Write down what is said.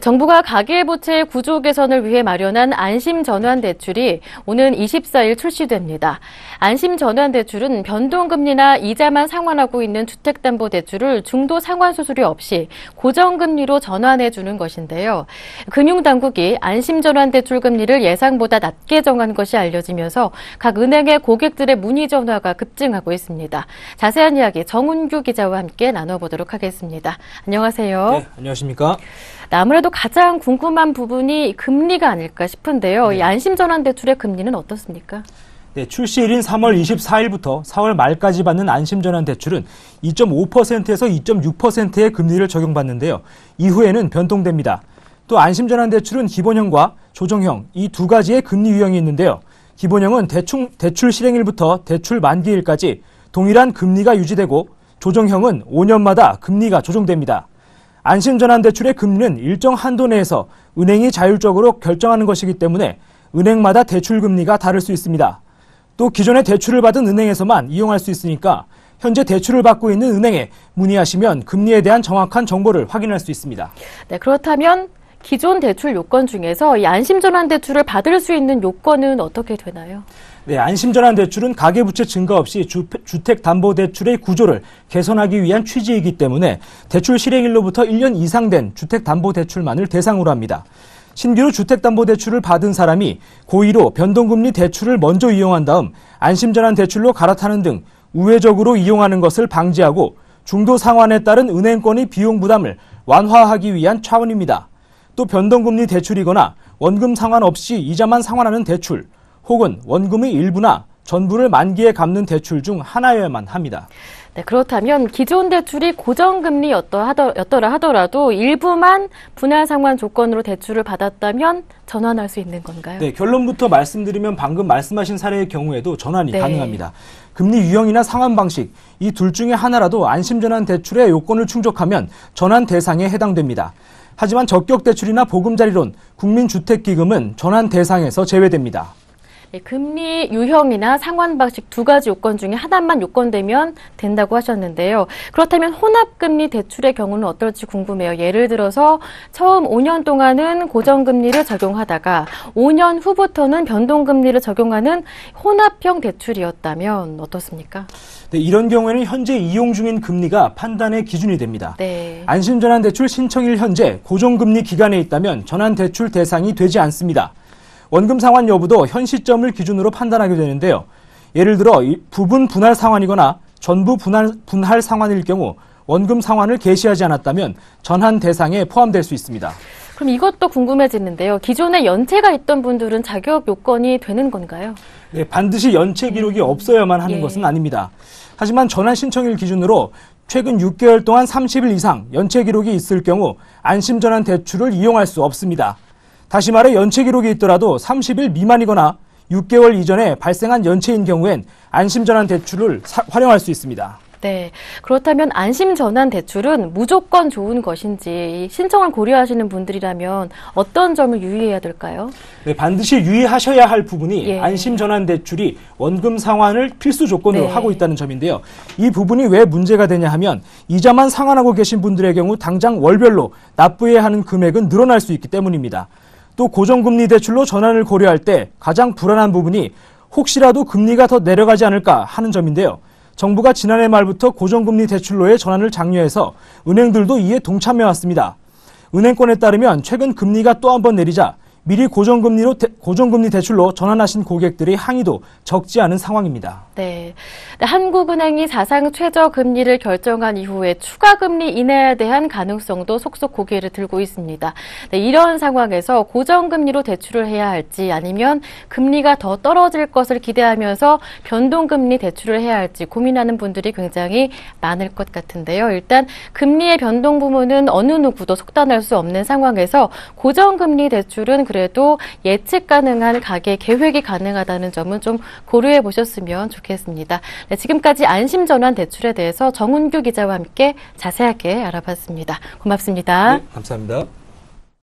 정부가 가계부채 구조 개선을 위해 마련한 안심전환대출이 오는 24일 출시됩니다. 안심전환대출은 변동금리나 이자만 상환하고 있는 주택담보대출을 중도 상환 수수료 없이 고정금리로 전환해주는 것인데요. 금융당국이 안심전환대출 금리를 예상보다 낮게 정한 것이 알려지면서 각 은행의 고객들의 문의 전화가 급증하고 있습니다. 자세한 이야기 정은규 기자와 함께 나눠보도록 하겠습니다. 안녕하세요. 네, 안녕하십니까? 아무래도 가장 궁금한 부분이 금리가 아닐까 싶은데요. 이 안심전환대출의 금리는 어떻습니까? 네, 출시일인 3월 24일부터 4월 말까지 받는 안심전환대출은 2.5%에서 2.6%의 금리를 적용받는데요. 이후에는 변동됩니다. 또 안심전환대출은 기본형과 조정형 이 두 가지의 금리 유형이 있는데요. 기본형은 대출 실행일부터 대출 만기일까지 동일한 금리가 유지되고 조정형은 5년마다 금리가 조정됩니다. 안심전환대출의 금리는 일정 한도 내에서 은행이 자율적으로 결정하는 것이기 때문에 은행마다 대출 금리가 다를 수 있습니다. 또 기존에 대출을 받은 은행에서만 이용할 수 있으니까 현재 대출을 받고 있는 은행에 문의하시면 금리에 대한 정확한 정보를 확인할 수 있습니다. 네, 그렇다면 기존 대출 요건 중에서 이 안심전환대출을 받을 수 있는 요건은 어떻게 되나요? 네, 안심전환대출은 가계부채 증가 없이 주택담보대출의 구조를 개선하기 위한 취지이기 때문에 대출 실행일로부터 1년 이상 된 주택담보대출만을 대상으로 합니다. 신규로 주택담보대출을 받은 사람이 고의로 변동금리 대출을 먼저 이용한 다음 안심전환대출로 갈아타는 등 우회적으로 이용하는 것을 방지하고 중도 상환에 따른 은행권의 비용 부담을 완화하기 위한 차원입니다. 또 변동금리 대출이거나 원금 상환 없이 이자만 상환하는 대출, 혹은 원금의 일부나 전부를 만기에 갚는 대출 중 하나여야만 합니다. 네, 그렇다면 기존 대출이 고정금리였더라 하더라도 일부만 분할 상환 조건으로 대출을 받았다면 전환할 수 있는 건가요? 네, 결론부터 말씀드리면 방금 말씀하신 사례의 경우에도 전환이 가능합니다. 금리 유형이나 상환 방식 이 둘 중에 하나라도 안심전환 대출의 요건을 충족하면 전환 대상에 해당됩니다. 하지만 적격대출이나 보금자리론, 국민주택기금은 전환 대상에서 제외됩니다. 네, 금리 유형이나 상환 방식 두 가지 요건 중에 하나만 요건되면 된다고 하셨는데요. 그렇다면 혼합금리 대출의 경우는 어떨지 궁금해요. 예를 들어서 처음 5년 동안은 고정금리를 적용하다가 5년 후부터는 변동금리를 적용하는 혼합형 대출이었다면 어떻습니까? 네, 이런 경우에는 현재 이용 중인 금리가 판단의 기준이 됩니다. 네. 안심전환대출 신청일 현재 고정금리 기간에 있다면 전환대출 대상이 되지 않습니다. 원금 상환 여부도 현 시점을 기준으로 판단하게 되는데요. 예를 들어 부분 분할 상환이거나 전부 분할 상환일 경우 원금 상환을 개시하지 않았다면 전환 대상에 포함될 수 있습니다. 그럼 이것도 궁금해지는데요. 기존에 연체가 있던 분들은 자격 요건이 되는 건가요? 네, 반드시 연체 기록이 없어야만 하는 것은 아닙니다. 하지만 전환 신청일 기준으로 최근 6개월 동안 30일 이상 연체 기록이 있을 경우 안심전환 대출을 이용할 수 없습니다. 다시 말해 연체 기록이 있더라도 30일 미만이거나 6개월 이전에 발생한 연체인 경우엔 안심전환 대출을 활용할 수 있습니다. 네, 그렇다면 안심전환 대출은 무조건 좋은 것인지 신청을 고려하시는 분들이라면 어떤 점을 유의해야 될까요? 네, 반드시 유의하셔야 할 부분이 안심전환 대출이 원금 상환을 필수 조건으로 하고 있다는 점인데요. 이 부분이 왜 문제가 되냐 하면 이자만 상환하고 계신 분들의 경우 당장 월별로 납부해야 하는 금액은 늘어날 수 있기 때문입니다. 또 고정금리 대출로 전환을 고려할 때 가장 불안한 부분이 혹시라도 금리가 더 내려가지 않을까 하는 점인데요. 정부가 지난해 말부터 고정금리 대출로의 전환을 장려해서 은행들도 이에 동참해왔습니다. 은행권에 따르면 최근 금리가 또 한 번 내리자 미리 고정금리 대출로 전환하신 고객들의 항의도 적지 않은 상황입니다. 네. 한국은행이 사상 최저 금리를 결정한 이후에 추가 금리 인하에 대한 가능성도 속속 고개를 들고 있습니다. 네, 이런 상황에서 고정금리로 대출을 해야 할지 아니면 금리가 더 떨어질 것을 기대하면서 변동금리 대출을 해야 할지 고민하는 분들이 굉장히 많을 것 같은데요. 일단 금리의 변동 부분은 어느 누구도 속단할 수 없는 상황에서 고정금리 대출은 그래도 예측 가능한 가계 계획이 가능하다는 점은 좀 고려해 보셨으면 좋겠습니다. 네, 지금까지 안심전환 대출에 대해서 정은규 기자와 함께 자세하게 알아봤습니다. 고맙습니다. 네, 감사합니다.